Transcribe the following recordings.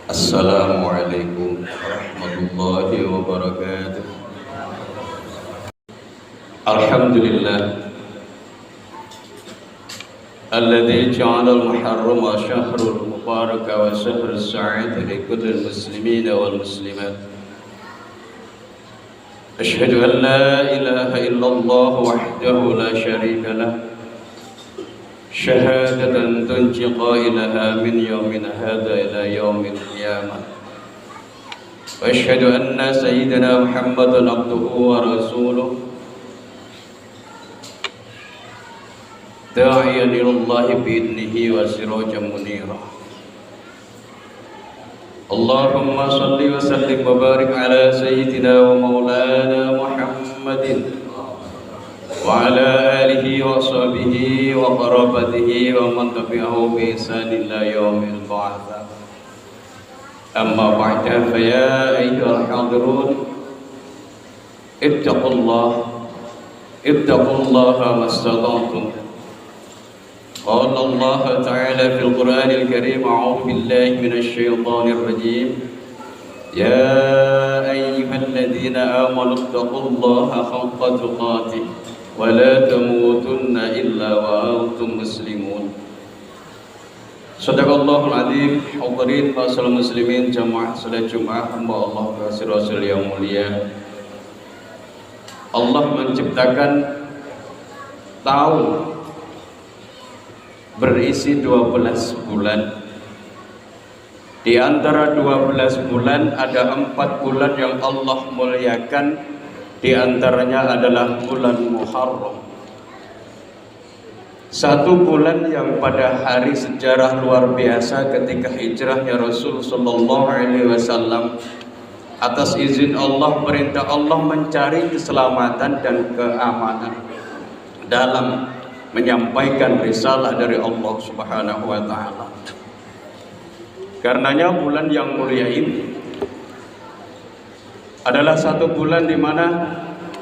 Assalamualaikum warahmatullahi wabarakatuh. Alhamdulillah alladzi ja'ala al-muharrama syahrul mubaraka wa syahrus sa'adah li kulli muslimin wal muslimat. Asyhadu an la ilaha illallah wahdahu la syarika lah. Syahadatan tunji qailaha min yaumina hadha ila yaumil qiyamah. Wa asyhadu anna sayyidina Muhammadan abduhu wa rasuluh da'iyan ilallahi bi'idnihi wa sirajan munira. Allahumma salli wa sallim wa barik ala sayyidina wa maulana Muhammadin wa ala alihi wa sahbihi wa qarabatihi wa man tabi'ahu bi ihsan ila yaumil ba'tsah. Amma ba'da, fa ya ayyuhal hadirun ittaqullaha mastata'tum. Qala Allah ta'ala fil Qur'anil Karim, a'udzu billahi minasy syaithanir rajim. Ya ayyuhalladzina amanu ittaqullaha haqqa tuqatih wa la tamutunna illa wa antum muslimun. Shadaqallahul adzim. Hadirin masyaallah muslimin jamaah salat Jumat hamba Allah kasih Rasul yang mulia. Allah menciptakan tahun berisi 12 bulan. Di antara 12 bulan ada 4 bulan yang Allah muliakan. Di antaranya adalah bulan Muharram, satu bulan yang pada hari sejarah luar biasa ketika hijrahnya Rasul sallallahu alaihi wasallam, atas izin Allah, perintah Allah mencari keselamatan dan keamanan dalam menyampaikan risalah dari Allah Subhanahu wa taala. Karenanya bulan yang mulia ini adalah satu bulan di mana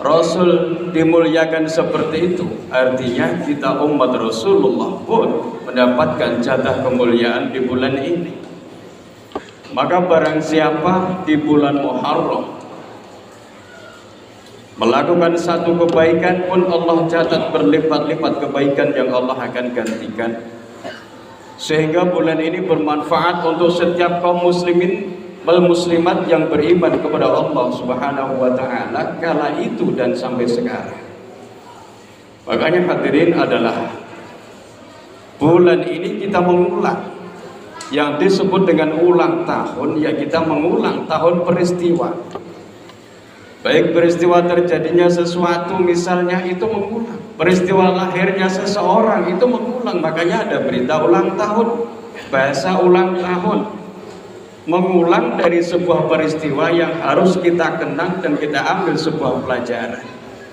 Rasul dimuliakan seperti itu. Artinya kita umat Rasulullah pun mendapatkan jatah kemuliaan di bulan ini. Maka barang siapa di bulan Muharram melakukan satu kebaikan pun, Allah catat berlipat-lipat kebaikan yang Allah akan gantikan. Sehingga bulan ini bermanfaat untuk setiap kaum muslimin wal muslimat yang beriman kepada Allah Subhanahu wa taala kala itu dan sampai sekarang. Makanya hadirin, adalah bulan ini kita mengulang yang disebut dengan ulang tahun, ya kita mengulang tahun peristiwa. Baik peristiwa terjadinya sesuatu misalnya, itu mengulang. Peristiwa lahirnya seseorang itu mengulang. Makanya ada berita ulang tahun, bahasa ulang tahun. Mengulang dari sebuah peristiwa yang harus kita kenang dan kita ambil sebuah pelajaran.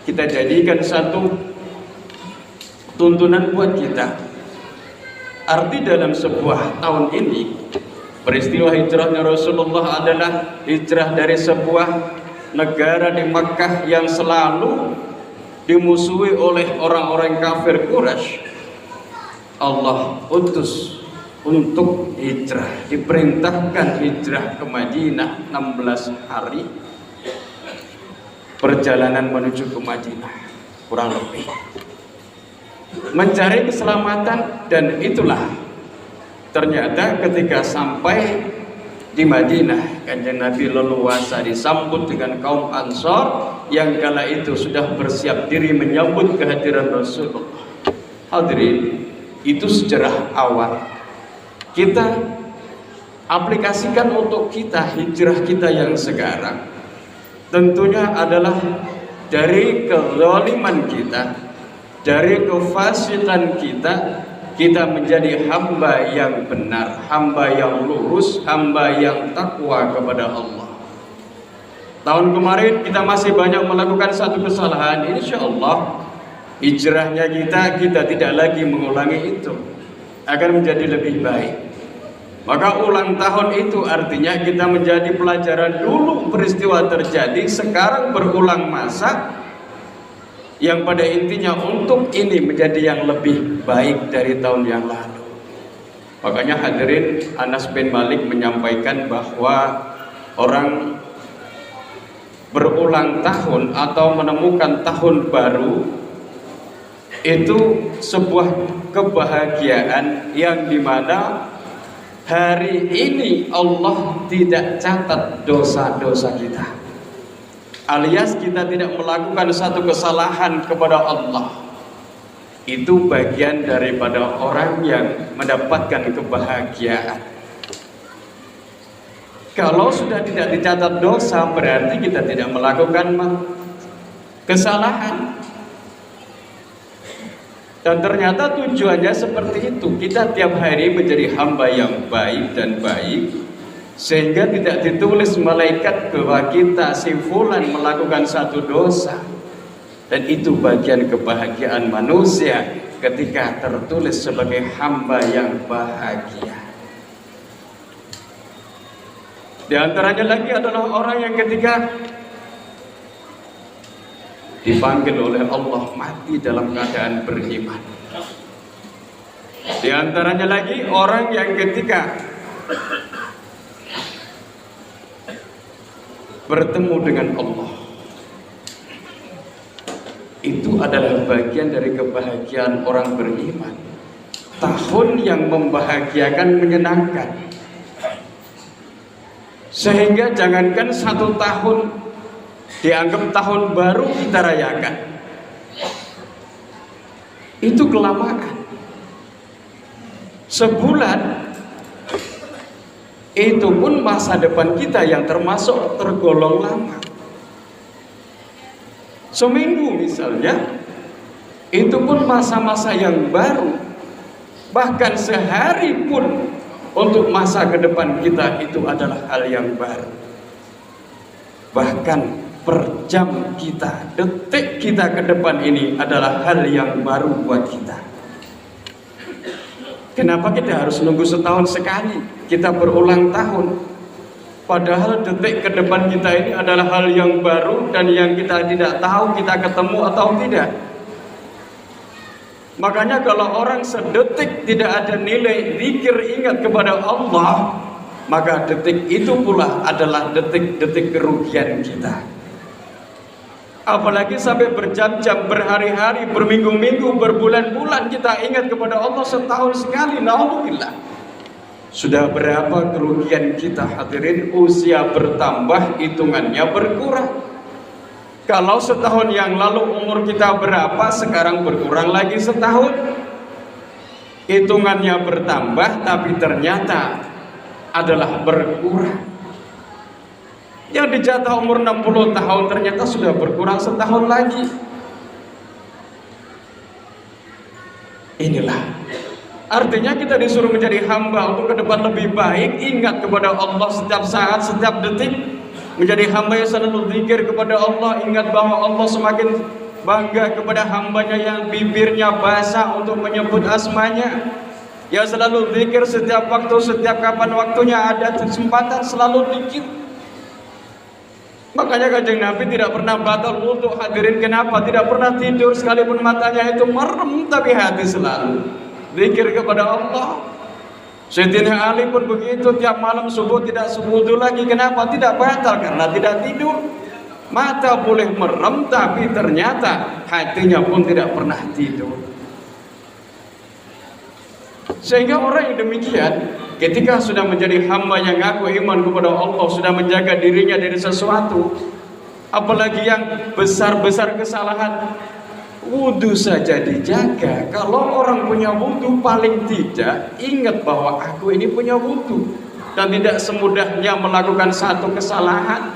Kita jadikan satu tuntunan buat kita. Arti dalam sebuah tahun ini, peristiwa hijrahnya Rasulullah adalah hijrah dari sebuah negara di Makkah yang selalu dimusuhi oleh orang-orang kafir Quraisy. Allah utus untuk hijrah, diperintahkan hijrah ke Madinah 16 hari perjalanan menuju ke Madinah, kurang lebih mencari keselamatan. Dan itulah ternyata ketika sampai di Madinah, Kanjeng Nabi leluasa disambut dengan kaum Ansor yang kala itu sudah bersiap diri menyambut kehadiran Rasulullah. Hadirin, itu sejarah awal. Kita aplikasikan untuk kita, hijrah kita yang sekarang tentunya adalah dari kezaliman kita, dari kefasikan kita, kita menjadi hamba yang benar, hamba yang lurus, hamba yang takwa kepada Allah. Tahun kemarin kita masih banyak melakukan satu kesalahan. Insya Allah hijrahnya kita tidak lagi mengulangi itu, akan menjadi lebih baik. Maka ulang tahun itu artinya kita menjadi pelajaran. Dulu peristiwa terjadi, sekarang berulang masa, yang pada intinya untuk ini menjadi yang lebih baik dari tahun yang lalu. Makanya hadirin, Anas bin Malik menyampaikan bahwa orang berulang tahun atau menemukan tahun baru itu sebuah kebahagiaan yang dimana hari ini Allah tidak catat dosa-dosa kita, alias kita tidak melakukan satu kesalahan kepada Allah. Itu bagian daripada orang yang mendapatkan kebahagiaan. Kalau sudah tidak dicatat dosa, berarti kita tidak melakukan kesalahan. Dan ternyata tujuannya seperti itu. Kita tiap hari menjadi hamba yang baik dan baik, sehingga tidak ditulis malaikat bahwa kita si fulan melakukan satu dosa. Dan itu bagian kebahagiaan manusia ketika tertulis sebagai hamba yang bahagia. Di antaranya lagi adalah orang yang ketika dipanggil oleh Allah mati dalam keadaan beriman. Di antaranya lagi orang yang ketika bertemu dengan Allah, itu adalah bagian dari kebahagiaan orang beriman. Tahun yang membahagiakan, menyenangkan, sehingga jangankan satu tahun dianggap tahun baru kita rayakan, itu kelamaan. Sebulan itu pun masa depan kita yang termasuk tergolong lama. Seminggu misalnya, itu pun masa-masa yang baru. Bahkan sehari pun untuk masa ke depan kita itu adalah hal yang baru. Bahkan per jam kita, detik kita ke depan ini adalah hal yang baru buat kita. Kenapa kita harus nunggu setahun sekali kita berulang tahun? Padahal detik ke depan kita ini adalah hal yang baru dan yang kita tidak tahu kita ketemu atau tidak. Makanya kalau orang sedetik tidak ada nilai zikir ingat kepada Allah, maka detik itu pula adalah detik-detik kerugian kita. Apalagi sampai berjam-jam, berhari-hari, berminggu-minggu, berbulan-bulan kita ingat kepada Allah setahun sekali. Na'udzubillah. Sudah berapa kerugian kita hadirin? Usia bertambah, hitungannya berkurang. Kalau setahun yang lalu umur kita berapa, sekarang berkurang lagi setahun. Hitungannya bertambah, tapi ternyata adalah berkurang. Yang dijatah umur 60 tahun ternyata sudah berkurang setahun lagi. Inilah artinya kita disuruh menjadi hamba untuk ke depan lebih baik, ingat kepada Allah setiap saat, setiap detik, menjadi hamba yang selalu zikir kepada Allah, ingat bahwa Allah semakin bangga kepada hambanya yang bibirnya basah untuk menyebut asmanya, yang selalu zikir setiap waktu, setiap kapan waktunya ada kesempatan selalu zikir. Makanya Kanjeng Nabi tidak pernah batal wudu hadirin. Kenapa? Tidak pernah tidur sekalipun matanya itu merem, tapi hati selalu zikir kepada Allah. Sayyidina Ali pun begitu, tiap malam subuh tidak wudu lagi. Kenapa? Tidak batal, karena tidak tidur. Mata boleh merem, tapi ternyata hatinya pun tidak pernah tidur. Sehingga orang yang demikian ketika sudah menjadi hamba yang ngaku iman kepada Allah, sudah menjaga dirinya dari sesuatu, apalagi yang besar-besar kesalahan, wudu saja dijaga. Kalau orang punya wudu, paling tidak ingat bahwa aku ini punya wudu, dan tidak semudahnya melakukan satu kesalahan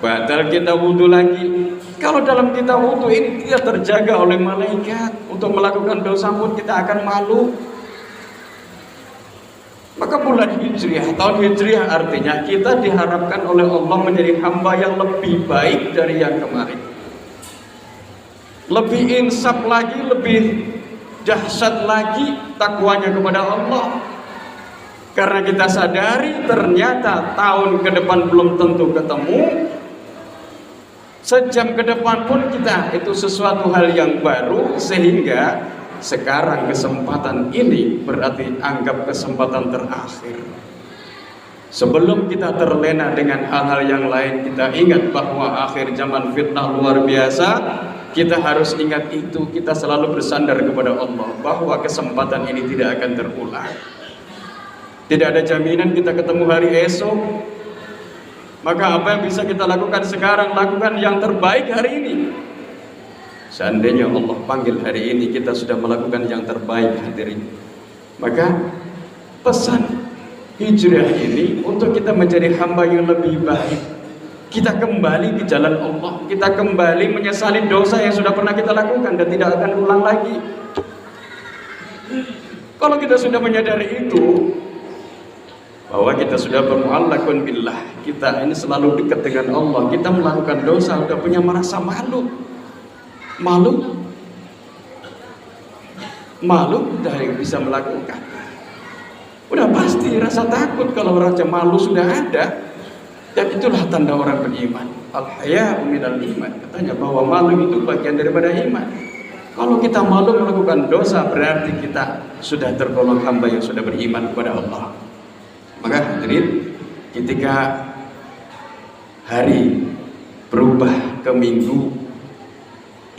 batal kita wudu lagi. Kalau dalam kita wudu ini tidak terjaga oleh malaikat, untuk melakukan dosa pun kita akan malu. Maka bulan Hijriah, tahun Hijriah artinya kita diharapkan oleh Allah menjadi hamba yang lebih baik dari yang kemarin, lebih insaf lagi, lebih dahsyat lagi takwanya kepada Allah. Karena kita sadari ternyata tahun ke depan belum tentu ketemu, sejam ke depan pun kita itu sesuatu hal yang baru, sehingga sekarang kesempatan ini berarti anggap kesempatan terakhir. Sebelum kita terlena dengan hal-hal yang lain, kita ingat bahwa akhir zaman fitnah luar biasa. Kita harus ingat itu, kita selalu bersandar kepada Allah bahwa kesempatan ini tidak akan terulang. Tidak ada jaminan kita ketemu hari esok. Maka apa yang bisa kita lakukan sekarang, lakukan yang terbaik hari ini. Seandainya Allah panggil hari ini, kita sudah melakukan yang terbaik hadirin. Maka pesan hijrah ini untuk kita menjadi hamba yang lebih baik. Kita kembali ke jalan Allah, kita kembali menyesali dosa yang sudah pernah kita lakukan dan tidak akan ulang lagi. Kalau kita sudah menyadari itu, bahwa kita sudah bermuallaqun billah, kita ini selalu dekat dengan Allah, kita melakukan dosa, sudah punya merasa malu dari bisa melakukan. Udah pasti rasa takut kalau rasa malu sudah ada. Dan itulah tanda orang beriman. Al-haya minal iman. Katanya bahwa malu itu bagian daripada iman. Kalau kita malu melakukan dosa, berarti kita sudah tergolong hamba yang sudah beriman kepada Allah. Maka hadirin, ketika hari berubah ke minggu,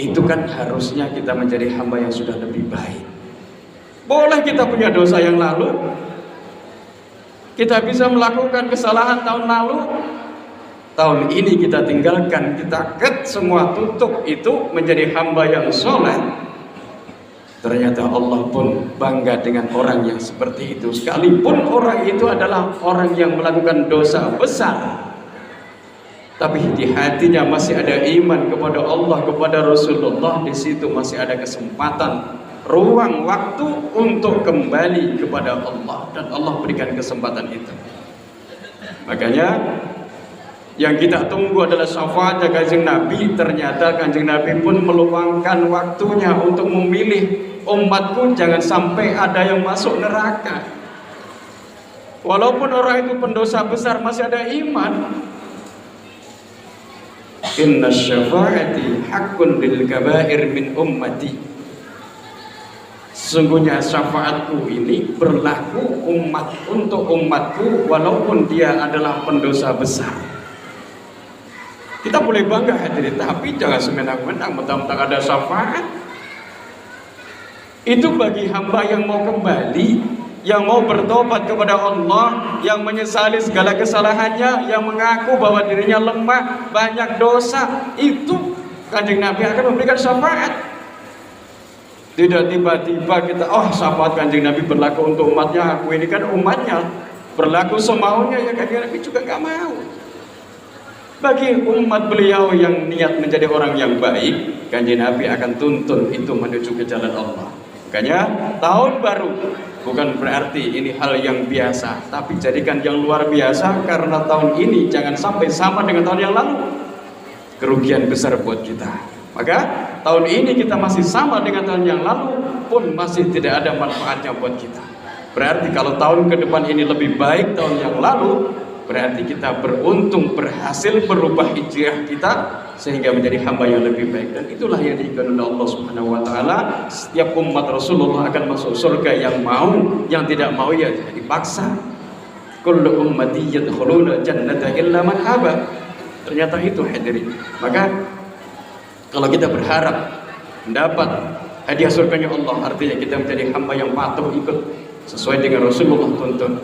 itu kan harusnya kita menjadi hamba yang sudah lebih baik. Boleh kita punya dosa yang lalu, kita bisa melakukan kesalahan tahun lalu, tahun ini kita tinggalkan, kita cut semua, tutup itu menjadi hamba yang soleh. Ternyata Allah pun bangga dengan orang yang seperti itu, sekalipun orang itu adalah orang yang melakukan dosa besar, tapi di hatinya masih ada iman kepada Allah, kepada Rasulullah. Di situ masih ada kesempatan, ruang waktu untuk kembali kepada Allah, dan Allah berikan kesempatan itu. Makanya yang kita tunggu adalah syafaatnya Kanjeng Nabi. Ternyata Kanjeng Nabi pun meluangkan waktunya untuk memilih umatku jangan sampai ada yang masuk neraka. Walaupun orang itu pendosa besar, masih ada iman. Inna syafaati haqqun lil kabair min ummati. Sesungguhnya syafaatku ini berlaku untuk umatku walaupun dia adalah pendosa besar. Kita boleh bangga hadirin, tapi jangan semenang-menang mentang-mentang ada syafaat. Itu bagi hamba yang mau kembali, yang mau bertobat kepada Allah, yang menyesali segala kesalahannya, yang mengaku bahwa dirinya lemah, banyak dosa, itu Kanjeng Nabi akan memberikan syafaat. Tidak tiba-tiba kita, oh syafaat Kanjeng Nabi berlaku untuk umatnya, aku ini kan umatnya, berlaku semaunya, ya Kanjeng Nabi juga gak mau. Bagi umat beliau yang niat menjadi orang yang baik, Kanjeng Nabi akan tuntun itu menuju ke jalan Allah. Makanya tahun baru bukan berarti ini hal yang biasa, tapi jadikan yang luar biasa, karena tahun ini jangan sampai sama dengan tahun yang lalu. Kerugian besar buat kita. Maka tahun ini kita masih sama dengan tahun yang lalu pun masih tidak ada manfaatnya buat kita. Berarti kalau tahun ke depan ini lebih baik tahun yang lalu, berarti kita beruntung, berhasil berubah hijrah kita sehingga menjadi hamba yang lebih baik. Dan itulah yang diinginkan oleh Allah Subhanahu wa taala. Setiap umat Rasulullah akan masuk surga, yang mau, yang tidak mau ya dipaksa. Kullu ummati yadkhuluna jannata illa man haba. Ternyata itu hadirin. Maka kalau kita berharap mendapat hadiah surganya Allah, artinya kita menjadi hamba yang patuh ikut sesuai dengan Rasulullah tuntun.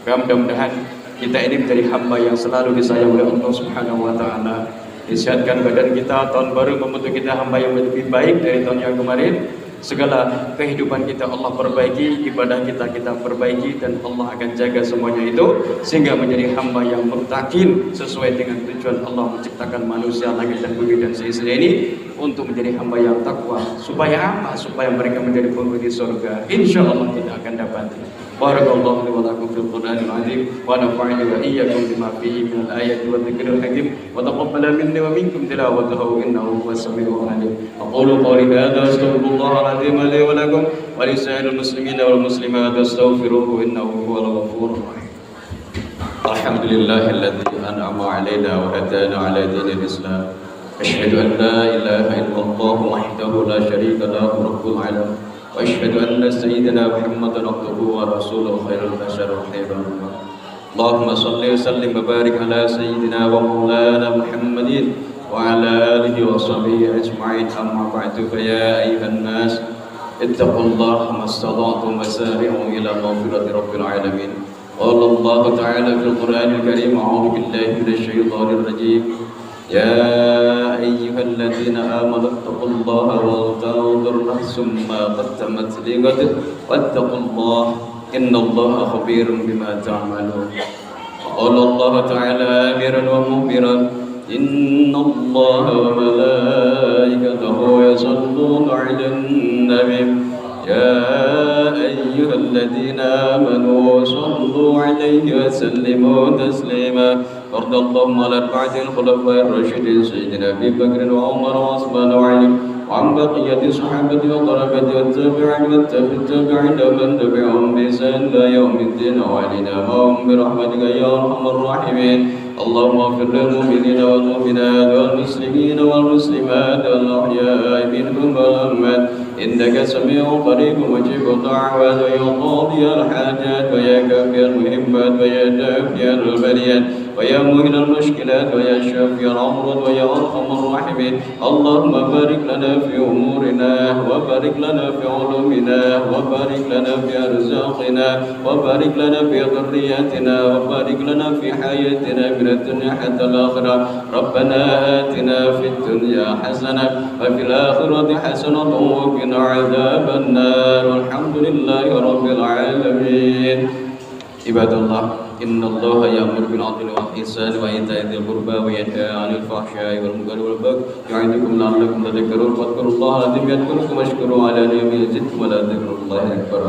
Mudah-mudahan kita ini menjadi hamba yang selalu disayang oleh Allah Subhanahu wa taala. Disehatkan badan kita, tahun baru membentuk kita hamba yang lebih baik dari tahun yang kemarin. Segala kehidupan kita Allah perbaiki, ibadah kita perbaiki, dan Allah akan jaga semuanya itu sehingga menjadi hamba yang muttaqin sesuai dengan tujuan Allah menciptakan manusia, langit dan bumi dan seisinya ini untuk menjadi hamba yang takwa. Supaya apa? Supaya mereka menjadi penghuni surga. Insyaallah kita akan dapat. Barakallahu li wa lakum fil Qur'anil azim wa nafa'ani wa iyyakum bima fihi minal ayati wa dzikril hakim wa taqabbala minni wa minkum tilawatahu innahu huwas samiul alim. Aqulu qawli hadza astaghfirullah al-azim li wa lakum wa li sa'iril muslimina wal muslimat astaghfiruhu innahu huwal ghafurur rahim. Alhamdulillahilladzi an'ama 'alaina wa hadana 'ala dinil Islam. Asyhadu an la ilaha illallah wahdahu la syarika lahu rabbul alamin. وأشهد أن سيدنا محمدا عبده ورسوله خير البشر وخير الأمة. اللهم صل وسلم وبارك على سيدنا ومولانا محمد وعلى آله وصحبه أجمعين. أما بعد فيا أيها الناس اتقوا الله ما استطعتم وسارعوا إلى مغفرة رب العالمين. قال الله تعالى في القرآن الكريم: أعوذ بالله من الشيطان الرجيم. يا أيها الذين آمنوا اتقوا الله ولتنظر نفس ما قدمت لغد واتقوا الله إن الله خبير بما تعملون. قال الله تعالى آمرا ومؤمرا: إن الله وملائكته يصلون على النبي يا أيها الذين آمنوا صلوا عليه وسلموا تسليما. وارض اللهم على أربعة الخلفاء الراشدين سيدنا أبي بكر وعمر وعثمان وعلي وعن بقية الصحابة وقرابة والتابعين والتابعين ومن تبعهم بإحسان إلى يوم الدين وعلينا معهم برحمتك يا أرحم الراحمين. اللهم اغفر للمؤمنين والمؤمنات والمسلمين والمسلمات والأحياء منهم والأموات إنك سميع قريب مجيب الدعوات ويا قاضي الحاجات ويا كافي المهمات ويا دافع البليات ويا مهل المشكلات ويا شافي الأمراض ويا أرحم الراحمين. اللهم بارك لنا في أمورنا وبارك لنا في علومنا وبارك لنا في أرزاقنا وبارك لنا في ذرياتنا وبارك لنا في حياتنا من الدنيا حتى الآخرة. ربنا آتنا في الدنيا حسنة وفي الآخرة حسنة وقنا عذاب النار. والحمد لله رب العالمين. عباد الله إن الله يأمر بالعدل والإحسان وإيتاء ذي القربى وينهى عن الفحشاء والمنكر والبغي يعظكم لعلكم تذكرون. فاذكروا الله العظيم يذكركم واشكروا على نعمه يزدكم ولذكر الله أكبر.